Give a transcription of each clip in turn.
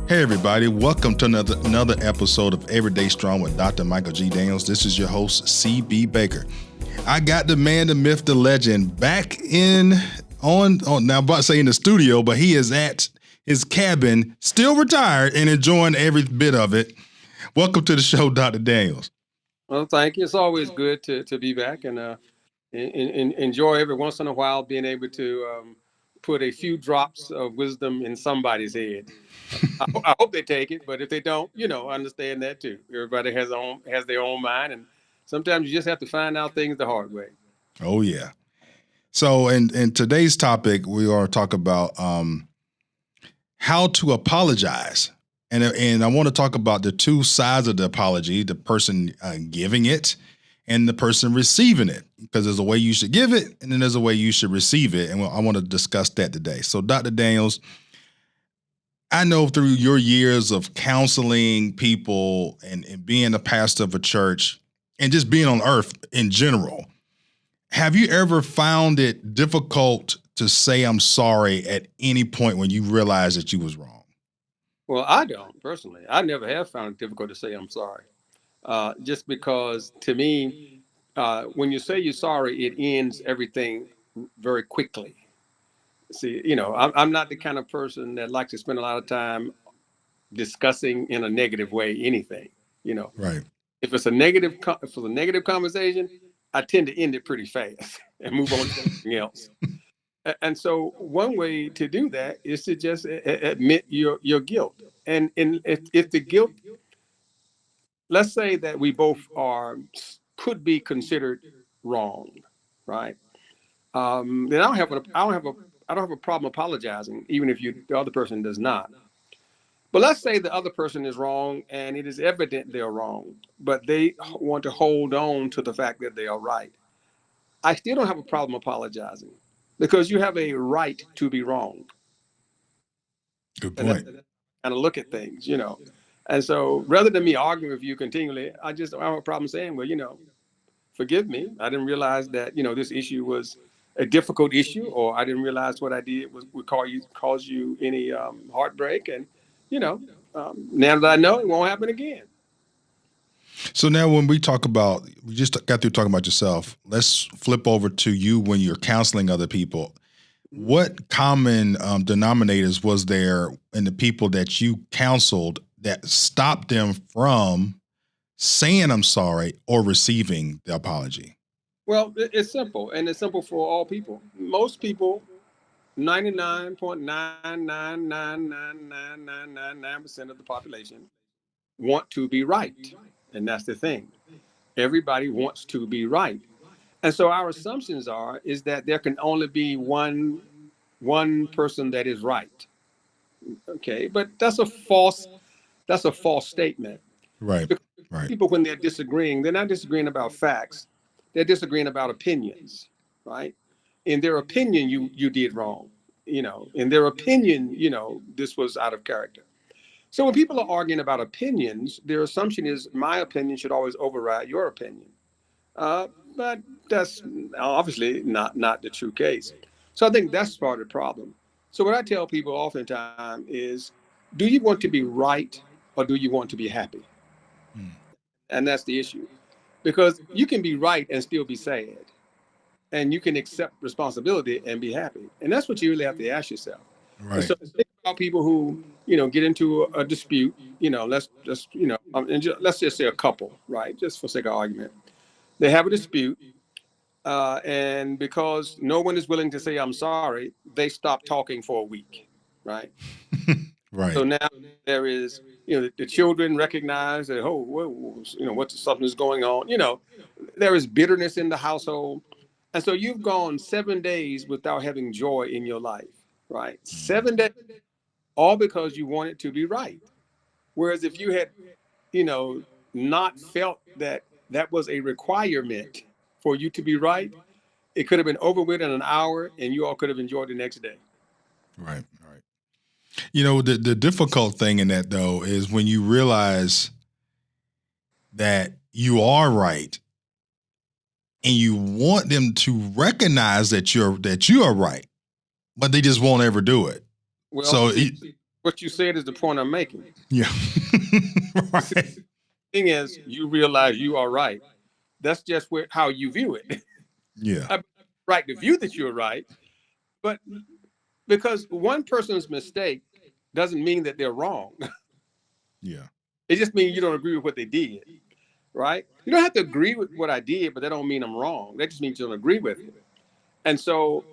Hey everybody, welcome to another episode of Everyday Strong with Dr. Michael G. Daniels. This is your host, CB Baker. I got the man, the myth, the legend back on now I'm about to say in the studio, but he is at his cabin, still retired and enjoying every bit of it. Welcome to the show, Dr. Daniels. Well, thank you. It's always good to be back and enjoy every once in a while being able to put a few drops of wisdom in somebody's head. I hope they take it, but if they don't, understand that too. Everybody has their own mind, and sometimes you just have to find out things the hard way. Oh yeah. So in today's topic, we are talking about how to apologize. And I want to talk about the two sides of the apology, the person giving it and the person receiving it, because there's a way you should give it and then there's a way you should receive it. And I want to discuss that today. So Dr. Daniels, I know through your years of counseling people and being a pastor of a church and just being on earth in general, have you ever found it difficult to say I'm sorry at any point when you realize that you was wrong? Well, I don't personally. I never have found it difficult to say I'm sorry, just because to me, when you say you're sorry, it ends everything very quickly. See, I'm not the kind of person that likes to spend a lot of time discussing in a negative way anything. You know, Right. if it's a negative conversation, I tend to end it pretty fast and move on to something else. And so one way to do that is to just admit your guilt. And if the guilt, let's say that we both could be considered wrong, right? Then I don't have a problem apologizing, even if the other person does not. But let's say the other person is wrong and it is evident they're wrong, but they want to hold on to the fact that they are right. I still don't have a problem apologizing because you have a right to be wrong. Good And that's point. kind of look at things. And so rather than me arguing with you continually, I don't have a problem saying, well, forgive me. I didn't realize that, this issue was a difficult issue, or I didn't realize what I did would cause you any heartbreak. And, now that I know, it won't happen again. So now when we just got through talking about yourself, let's flip over to you when you're counseling other people. What common denominators was there in the people that you counseled that stopped them from saying I'm sorry or receiving the apology? Well, it's simple, and it's simple for all people. Most people, 99.9999999% of the population want to be right. And that's the thing. Everybody wants to be right. And so our assumptions is that there can only be one person that is right. Okay, but that's a false statement. Right, Because right. people, when they're disagreeing, they're not disagreeing about facts. They're disagreeing about opinions, right? In their opinion, you did wrong. In their opinion, this was out of character. So when people are arguing about opinions, their assumption is my opinion should always override your opinion. Uh, but that's obviously not the true case. So I think that's part of the problem. So what I tell people oftentimes is, do you want to be right or do you want to be happy? Mm. And that's the issue. Because you can be right and still be sad. And you can accept responsibility and be happy. And that's what you really have to ask yourself. And Right. so think about people who, get into a dispute, let's just say a couple, right? Just for sake of argument. They have a dispute, and because no one is willing to say I'm sorry, they stop talking for a week, right? Right. So now there is, the children recognize that, oh, well, something is going on. There is bitterness in the household. And so you've gone 7 days without having joy in your life, right? 7 days, all because you wanted to be right. Whereas if you had, you know, not felt that that was a requirement for you to be right, it could have been over with in an hour and you all could have enjoyed the next day. Right. Right. The difficult thing in that though is when you realize that you are right and you want them to recognize that you are right, but they just won't ever do it. Well, So see, What you said is the point I'm making. Yeah. You see, Right. the thing is, you realize you are right. That's just how you view it. Yeah. I right to view that you're right, but because one person's mistake doesn't mean that they're wrong. Yeah. It just means you don't agree with what they did, right? You don't have to agree with what I did, but that don't mean I'm wrong. That just means you don't agree with it. And so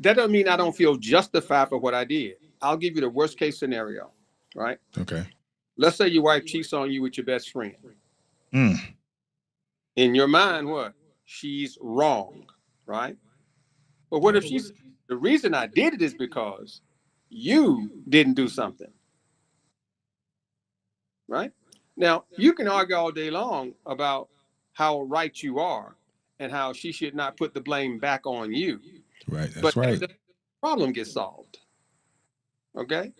that doesn't mean I don't feel justified for what I did. I'll give you the worst case scenario, right? Okay. Let's say your wife cheats on you with your best friend. Mm. In your mind, what? She's wrong, right? But what Yeah. if she's the reason I did it is because you didn't do something, right? Now, you can argue all day long about how right you are and how she should not put the blame back on you. Right. But That's right. the problem gets solved, okay?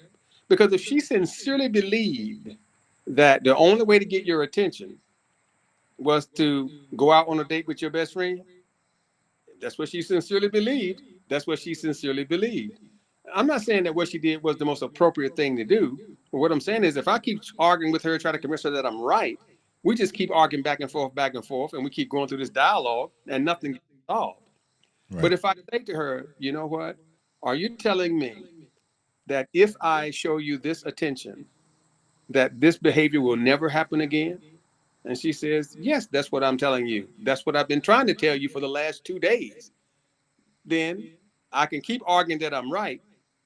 Because if she sincerely believed that the only way to get your attention was to go out on a date with your best friend, that's what she sincerely believed. That's what she sincerely believed. I'm not saying that what she did was the most appropriate thing to do. But what I'm saying is, if I keep arguing with her, try to convince her that I'm right, we just keep arguing back and forth, and we keep going through this dialogue, and nothing gets solved. But Right. if I say to her, you know what? Are you telling me that if I show you this attention, that this behavior will never happen again? And she says, yes, that's what I'm telling you. That's what I've been trying to tell you for the last 2 days. Then I can keep arguing that I'm right,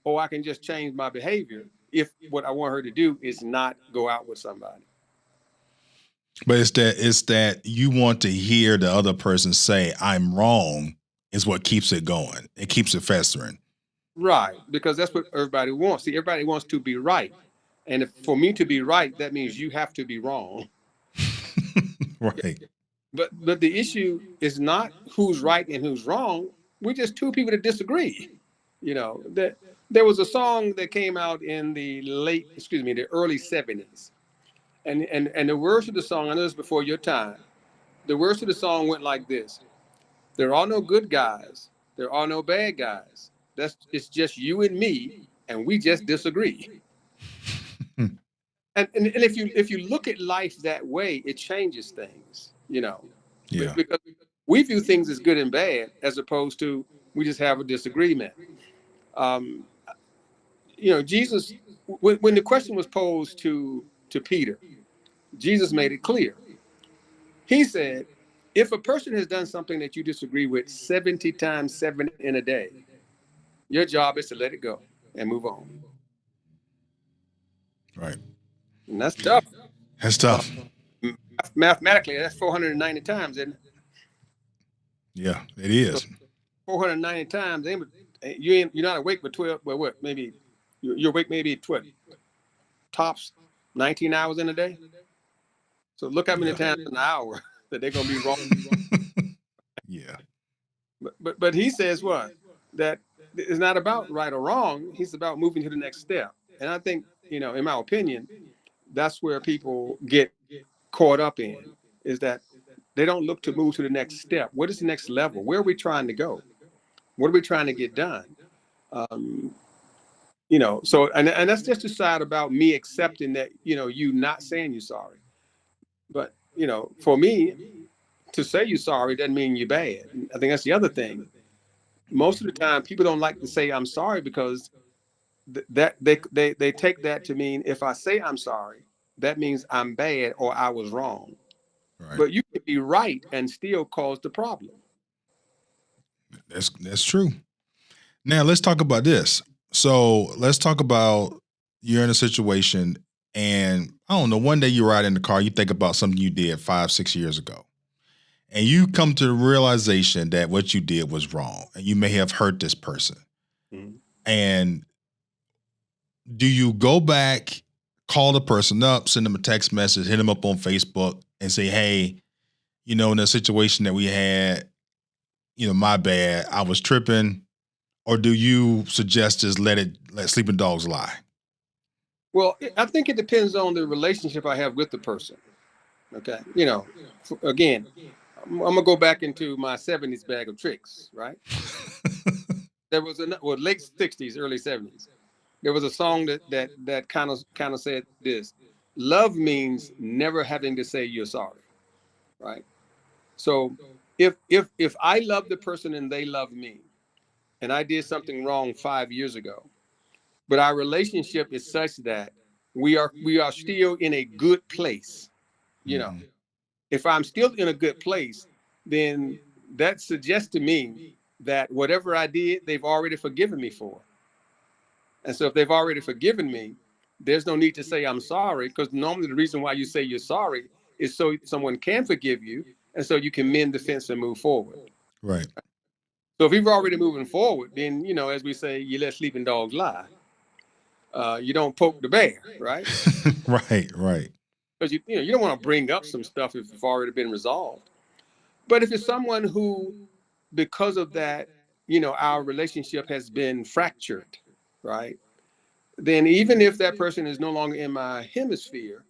or I can just change my behavior if what I want her to do is not go out with somebody. But it's that you want to hear the other person say I'm wrong is what keeps it going. It keeps it festering. Right. Because that's what everybody wants. See, everybody wants to be right. And if for me to be right, that means you have to be wrong. Right. But the issue is not who's right and who's wrong. We're just two people that disagree. That there was a song that came out in the early 70s. And the words of the song, I know this before your time. The words of the song went like this: there are no good guys, there are no bad guys. It's just you and me, and we just disagree. And if you look at life that way, it changes things. Yeah. Because we view things as good and bad, as opposed to we just have a disagreement. Um, Jesus, when the question was posed to Peter, Jesus made it clear. He said, if a person has done something that you disagree with 70 times 7 in a day, your job is to let it go and move on. Right. And that's tough. That's Uh, tough. Mathematically, that's 490 times. And Yeah, it so is. 490 times, you're not awake for 12, well, what, maybe you're awake maybe what, tops 19 hours in a day. So look how many Yeah. times in an hour that they're going to be wrong. Yeah. But he says what? That it's not about right or wrong. He's about moving to the next step. And I think, in my opinion, that's where people get caught up in, is that they don't look to move to the next step. What is the next level? Where are we trying to go? What are we trying to get done? Um, so and that's just the side about me accepting that, you not saying you're sorry. But, for me, to say you're sorry doesn't mean you're bad. I think that's the other thing. Most of the time people don't like to say I'm sorry because that they take that to mean if I say I'm sorry, that means I'm bad or I was wrong. Right. But you can be right and still cause the problem. That's true. Now let's talk about this. So let's talk about you're in a situation and I don't know, one day you ride in the car, you think about something you did 5, 6 years ago. And you come to the realization that what you did was wrong and you may have hurt this person. Mhm. And do you go back, call the person up, send them a text message, hit them up on Facebook and say, hey, in the situation that we had, my bad, I was tripping. Or do you suggest just let sleeping dogs lie? Well, I think it depends on the relationship I have with the person. Okay. Again, I'm gonna go back into my 70s bag of tricks, right? There was late 60s, early 70s. There was a song that kind of said this: love means never having to say you're sorry, right? So if I love the person and they love me, and I did something wrong 5 years ago, but our relationship is such that we are still in a good place, you know. Hmm. If I'm still in a good place, then that suggests to me that whatever I did, they've already forgiven me for. And so if they've already forgiven me, there's no need to say I'm sorry, because normally the reason why you say you're sorry is so someone can forgive you and so you can mend the fence and move forward. Right. So if you've already moving forward, then, as we say, you let sleeping dogs lie. You don't poke the bear, right? Right. Right. Because you don't want to bring up some stuff if it's already been resolved. But if it's someone who, because of that, our relationship has been fractured, right? Then even if that person is no longer in my hemisphere,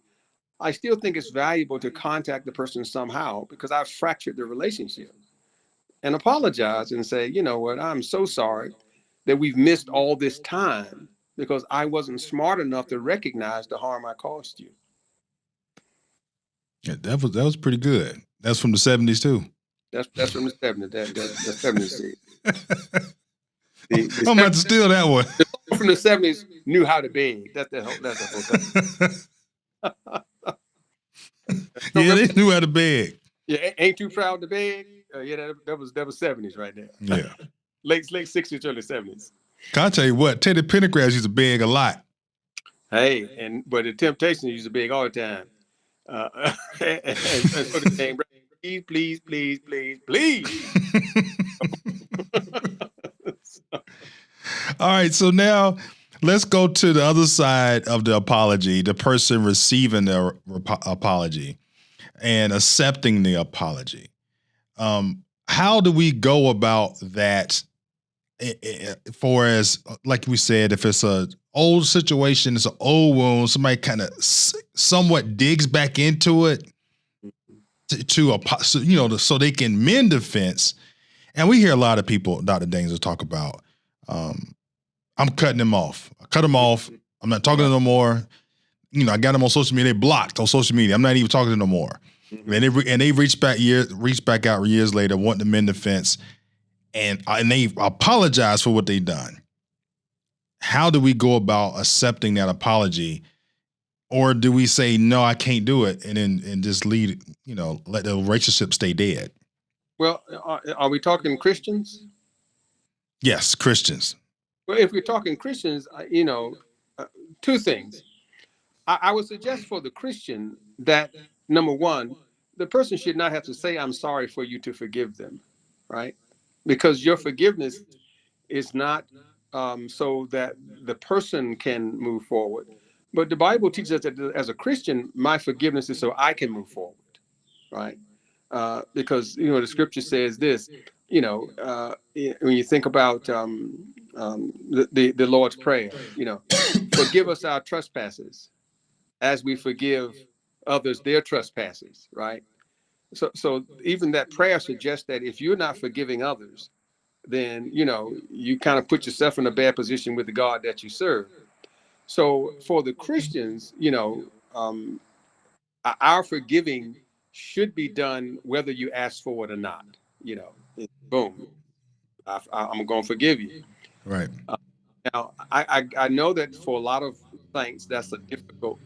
I still think it's valuable to contact the person somehow because I've fractured the relationship and apologize and say, you know what, I'm so sorry that we've missed all this time because I wasn't smart enough to recognize the harm I caused you. Yeah, that was pretty good. That's from the 70s too. That's from the 70s. That's 70s. The I'm about to 70s, steal that one. the song from the 70s knew how to beg. That's the whole thing. Don't Yeah, remember they that? knew how to beg. Yeah, ain't too proud to beg. Yeah, that was 70s right there. Yeah. Late 60s, early 70s. Can I tell you what? Teddy Pendergrass used to beg a lot. Hey, but the Temptations used to beg all the time. And so the thing, please, please, please, please, please. All right, so now let's go to the other side of the apology, the person receiving the apology and accepting the apology. How do we go about that? For as like we said, if it's a old situation, it's an old wound, somebody kind of somewhat digs back into it so they can mend the fence. And we hear a lot of people, Dr. Danes, talk about, um, I'm cutting them off. I cut them off. I'm not talking to them no more. I got them on social media. They blocked on social media. I'm not even talking to them no more. And they reach back out years later, wanting to mend the fence, and they apologize for what they done. How do we go about accepting that apology, or do we say no, I can't do it, and just let the relationship stay dead? Well, are we talking Christians? Yes, Christians. Well, if we're talking Christians, uh, two things. I would suggest for the Christian that, number one, the person should not have to say, I'm sorry for you to forgive them, right? Because your forgiveness is not so that the person can move forward. But the Bible teaches us that as a Christian, my forgiveness is so I can move forward, right? Because the Scripture says this. When you think about the Lord's Prayer, forgive us our trespasses as we forgive others their trespasses, right? So even that prayer suggests that if you're not forgiving others, then you kind of put yourself in a bad position with the God that you serve. So for the Christians, our forgiving should be done whether you ask for it or not. Boom, I'm going to forgive you. Right. Now, I know that for a lot of saints, that's a difficult,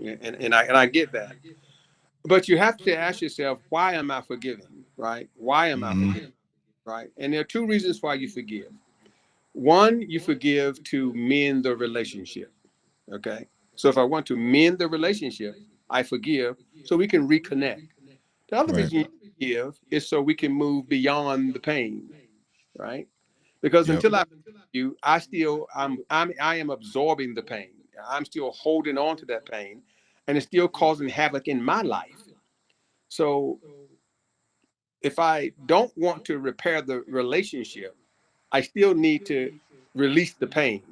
and I get that. But you have to ask yourself, why am I forgiving? Right? Why am I Hmm. forgiving? Right? And there are two reasons why you forgive. One, you forgive to mend the relationship. Okay. So if I want to mend the relationship, I forgive so we can reconnect. The other Right. reason you forgive is so we can move beyond the pain, right? Because Yep. until I forgive you, I am absorbing the pain. I'm still holding on to that pain, and it's still causing havoc in my life. So if I don't want to repair the relationship, I still need to release the pain.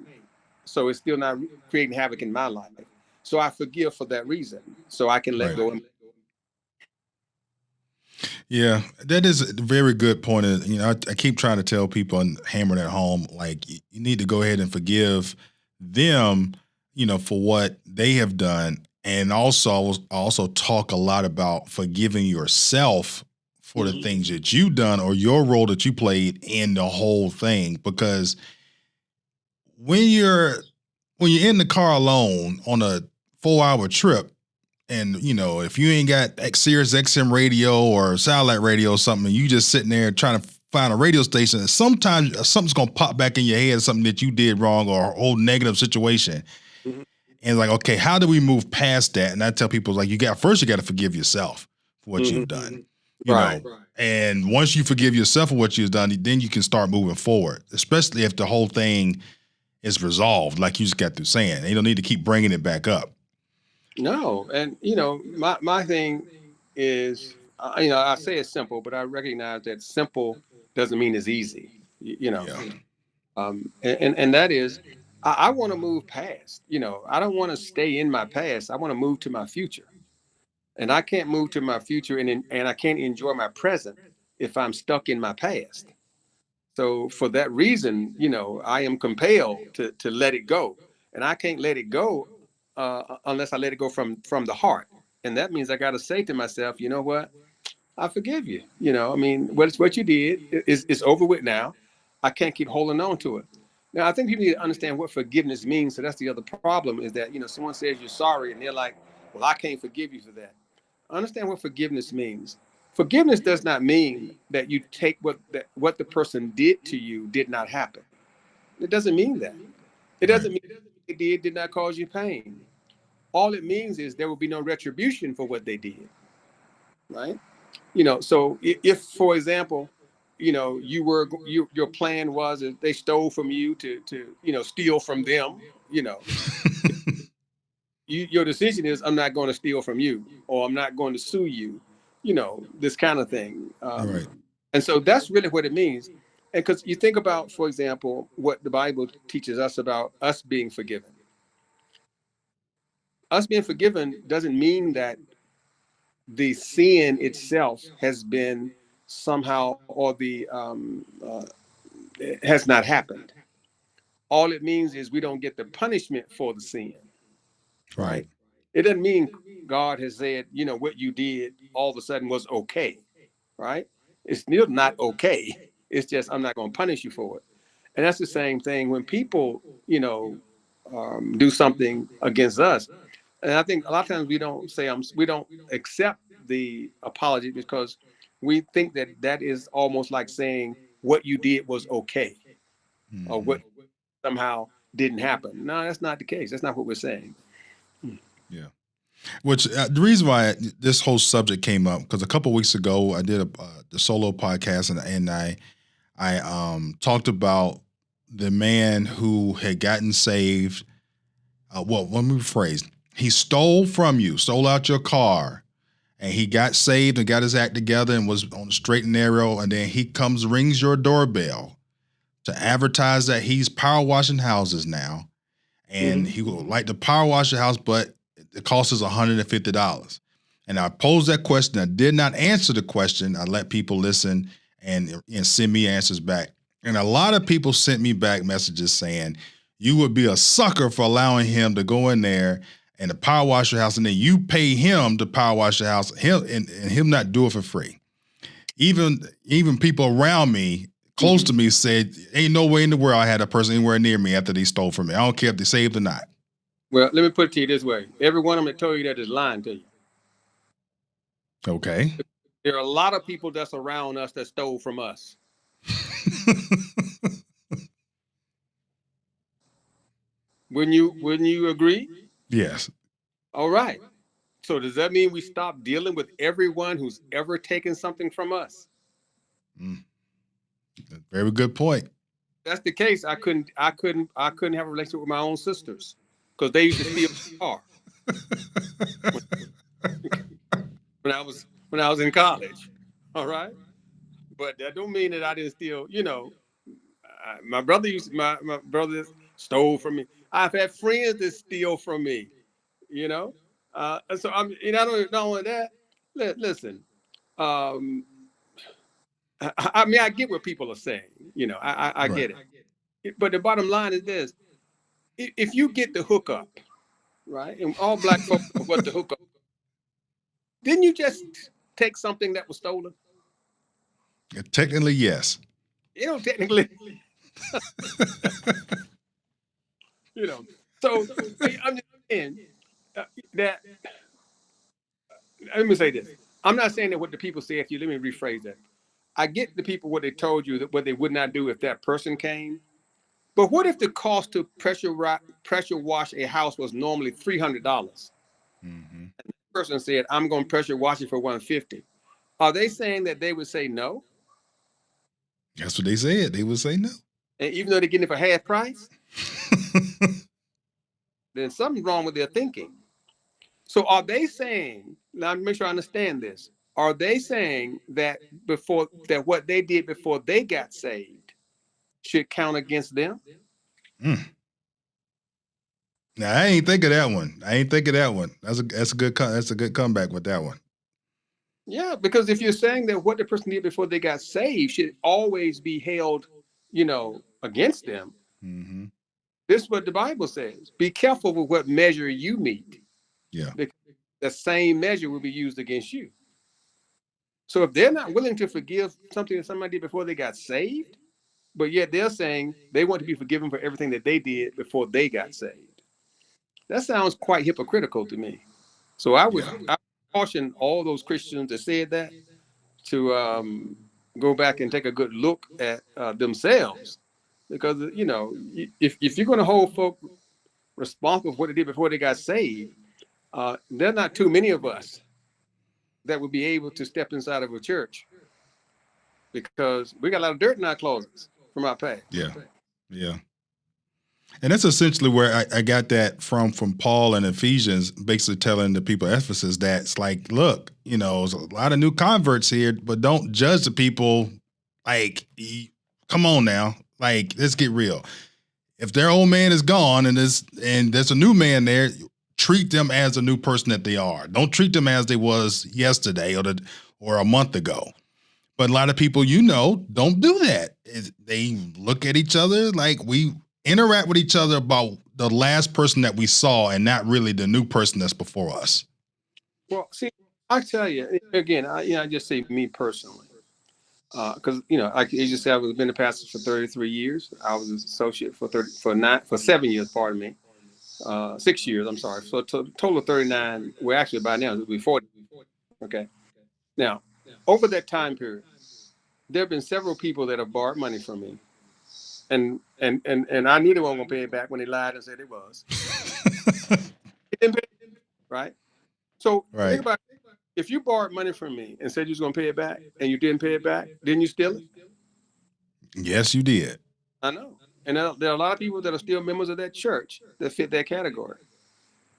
So it's still not creating havoc in my life. So I forgive for that reason. So I can let Right. go. Yeah, that is a very good point. I keep trying to tell people and hammer that home. Like, you need to go ahead and forgive them, for what they have done, and also talk a lot about forgiving yourself for the Mhm. things that you done or your role that you played in the whole thing. Because when you're when you're in the car alone on a 4 hour trip, and if you ain't got Sirius XM radio or satellite radio or something, and you just sitting there trying to find a radio station, and sometimes something's gonna pop back in your head, something that you did wrong or a whole negative situation. Mhm. And like, okay, how do we move past that? And I tell people, like, you got to forgive yourself for what Mhm. you've done. You Right. know, and once you forgive yourself for what you've done, then you can start moving forward, especially if the whole thing is resolved, like you just got through saying. You don't need to keep bringing it back up. No, and my thing is, I say it's simple, but I recognize that simple doesn't mean it's easy. You know, Yeah. and that is, I want to move past. I don't want to stay in my past. I want to move to my future, and I can't move to my future, and I can't enjoy my present if I'm stuck in my past. So for that reason, I am compelled to let it go, and I can't let it go unless I let it go from the heart, and that means I got to say to myself, you know what, I forgive you. I mean, what you did is over with now. I can't keep holding on to it. Now, I think people need to understand what forgiveness means. So that's the other problem is that someone says you're sorry, and they're like, well, I can't forgive you for that. Understand what forgiveness means. Forgiveness does not mean that you take what the person did to you did not happen. It doesn't mean that. It Right. doesn't mean what they did not cause you pain. All it means is there will be no retribution for what they did, right? So if, for example, your plan was that they stole from you to steal from them, you know, your decision is, I'm not going to steal from you, or I'm not going to sue you, this kind of thing. All right. And so that's really what it means. And because you think about, for example, what the Bible teaches us about us being forgiven. Us being forgiven doesn't mean that the sin itself has been somehow, or it has not happened. All it means is we don't get the punishment for the sin, Right. right? It doesn't mean God has said, what you did all of a sudden was okay, right? It's still not okay. It's just, I'm not going to punish you for it. And that's the same thing when people, do something against us. And I think a lot of times we don't accept the apology because we think that that is almost like saying what you did was okay, or Hmm. what somehow didn't happen. No, that's not the case. That's not what we're saying. Yeah. Which the reason why this whole subject came up, because a couple weeks ago I did the solo podcast, and I talked about the man who had gotten saved. Well, let me rephrase. He stole from you, stole out your car, and he got saved and got his act together and was on the straight and narrow. And then he comes, rings your doorbell to advertise that he's power washing houses now, and Mm-hmm. he would like to power wash your house, but the cost is $150. And I posed that question. I did not answer the question. I let people listen and send me answers back. And a lot of people sent me back messages saying, you would be a sucker for allowing him to go in there and to power wash your house, and then you pay him to power wash your house, and him not do it for free. Even people around me, close Mm-hmm. to me, said, "Ain't no way in the world I had a person anywhere near me after they stole from me. I don't care if they saved or not." Well, let me put it to you this way: every one of them that told you that is lying to you. Okay. There are a lot of people that's around us that stole from us. Wouldn't you agree? Yes. All right. So does that mean we stop dealing with everyone who's ever taken something from us? Mm, very good point. If that's the case. I couldn't have a relationship with my own sisters because they used to steal my car when, when I was in college. All right. But that don't mean that I didn't steal. My brother stole from me. I've had friends that steal from me. And so I don't. Not only that. Listen. I mean, I get what people are saying. I Right. get it. But the bottom line is this: if you get the hookup, right, and all black folks know what the hookup, didn't you just take something that was stolen? Technically, yes. Technically, you know. So I'm just saying that. Let me say this: I'm not saying that what the people say if you. Let me rephrase that. I get the people what they told you that what they would not do if that person came. But what if the cost to pressure wash a house was normally $300? Hmm. The person said, "I'm going to pressure wash it for 150." Are they saying that they would say no? That's what they said. They would say no. And even though they're getting it for half price, then something's wrong with their thinking. So are they saying? Now, make sure I understand this. Are they saying that what they did before they got saved should count against them? Mm. Now I ain't think of that one. I ain't think of that one. That's a good comeback with that one. Yeah, because if you're saying that what the person did before they got saved should always be held, against them, Hmm. this is what the Bible says. Be careful with what measure you meet, Yeah. because the same measure will be used against you. So if they're not willing to forgive something that somebody did before they got saved, but yet they're saying they want to be forgiven for everything that they did before they got saved, that sounds quite hypocritical to me. So Yeah. I caution all those Christians that said that to go back and take a good look at themselves, because if you're going to hold folk responsible for what they did before they got saved, there are not too many of us that would be able to step inside of a church because we got a lot of dirt in our closets from our past. Yeah. Yeah. And that's essentially where I got that from Paul and Ephesians, basically telling the people of Ephesus that it's like, look, there's a lot of new converts here, but don't judge the people like, come on now, like let's get real. If their old man is gone and there's a new man there, treat them as a new person that they are. Don't treat them as they was yesterday or a month ago. But a lot of people, don't do that. They look at each other like we interact with each other about the last person that we saw and not really the new person that's before us. Well, see, I tell you again, I just say me personally, because like you just said, I've been a pastor for 33 years. I was an associate for 7 years. Pardon me, 6 years. I'm sorry. So total of 39. Well, actually, by now it'll be 40. Okay. Now, over that time period, there have been several people that have borrowed money from me, and I knew they weren't going to pay it back when they lied and said it was. They didn't pay it, right? So think Right. about it. If you borrowed money from me and said you was going to pay it back and you didn't pay it back, didn't you steal it? Yes, you did. I know. And there are a lot of people that are still members of that church that fit that category.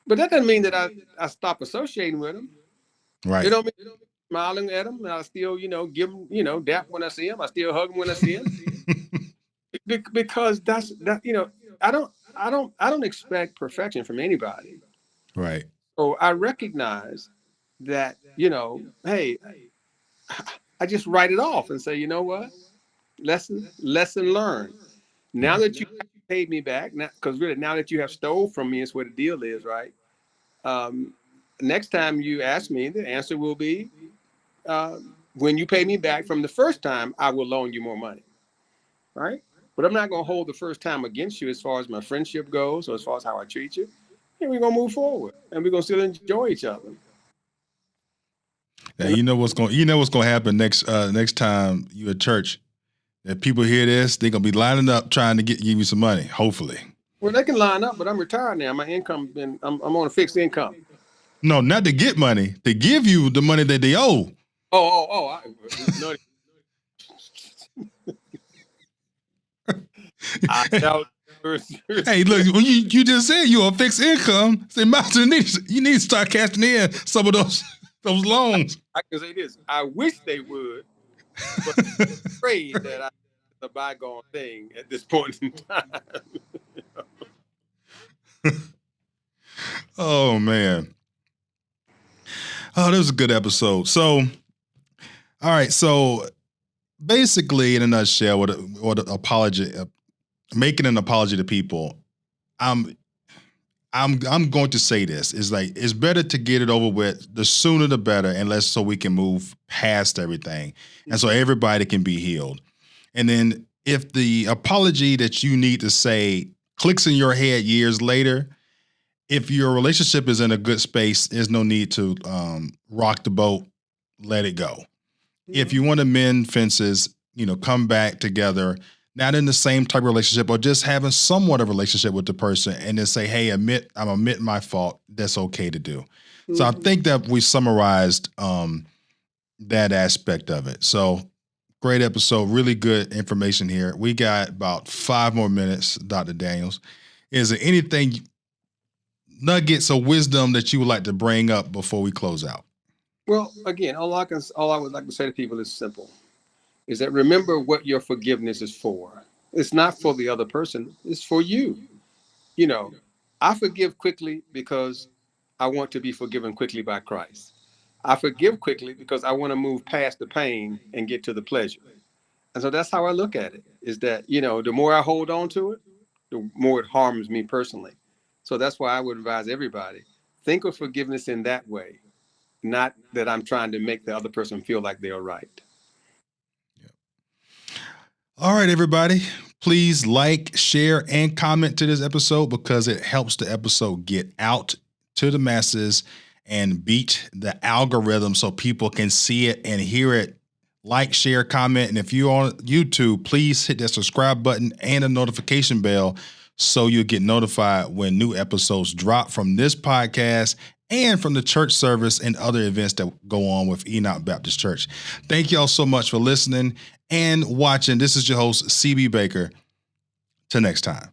But that doesn't mean that I stop associating with them. It Right. don't mean smiling at them. And I still, give them, dap when I see them. I still hug them when I see them. Because that's that. I don't expect perfection from anybody. Right. So I recognize that, hey, I just write it off and say, you know what? Lesson learned. Now Yeah. that you paid me back, because really now that you have stole from me is where the deal is, right? Um, Next time you ask me, the answer will be, uh, when you pay me back from the first time, I will loan you more money, right? But I'm not going to hold the first time against you as far as my friendship goes or as far as how I treat you. And we're going to move forward and we're going to still enjoy each other. Now And you know what's gonna happen next time you at church. If people hear this, they're gonna be lining up trying to give you some money. Hopefully, well, they can line up, but I'm retired now. My income been I'm on a fixed income. no, not to get money, to give you the money that they owe. No, I know. Hey, look, when you just said you on fixed income, say, Mountain, you need to start cashing in some of those loans. I can say this. I wish they would, but I'm afraid that it's a bygone thing at this point in time. Oh man, oh, that was a good episode. So, all right, so basically, in a nutshell, what apology, making an apology to people, I'm I'm going to say this is like it's better to get it over with. The sooner the better, and less so we can move past everything, and so everybody can be healed. And then if the apology that you need to say clicks in your head years later, if your relationship is in a good space, there's no need to rock the boat, let it go. If you want to mend fences, come back together, not in the same type of relationship, or just having somewhat of a relationship with the person, and then say, "Hey, I'm admitting my fault." That's okay to do. So I think that we summarized that aspect of it. So great episode, really good information here. We got about 5 more minutes, Dr. Daniels. Is there anything, nuggets of wisdom that you would like to bring up before we close out? Well, again, all I would like to say to people is simple: is that remember what your forgiveness is for. It's not for the other person; it's for you. You know, I forgive quickly because I want to be forgiven quickly by Christ. I forgive quickly because I want to move past the pain and get to the pleasure. And so that's how I look at it, is that, the more I hold on to it, the more it harms me personally. So that's why I would advise everybody, think of forgiveness in that way, not that I'm trying to make the other person feel like they're right. All right, everybody. Please like, share, and comment to this episode because it helps the episode get out to the masses and beat the algorithm so people can see it and hear it. Like, share, comment. And if you're on YouTube, please hit that subscribe button and a notification bell so you'll get notified when new episodes drop from this podcast and from the church service and other events that go on with Enoch Baptist Church. Thank y'all so much for listening and watching. This is your host, CB Baker. Till next time.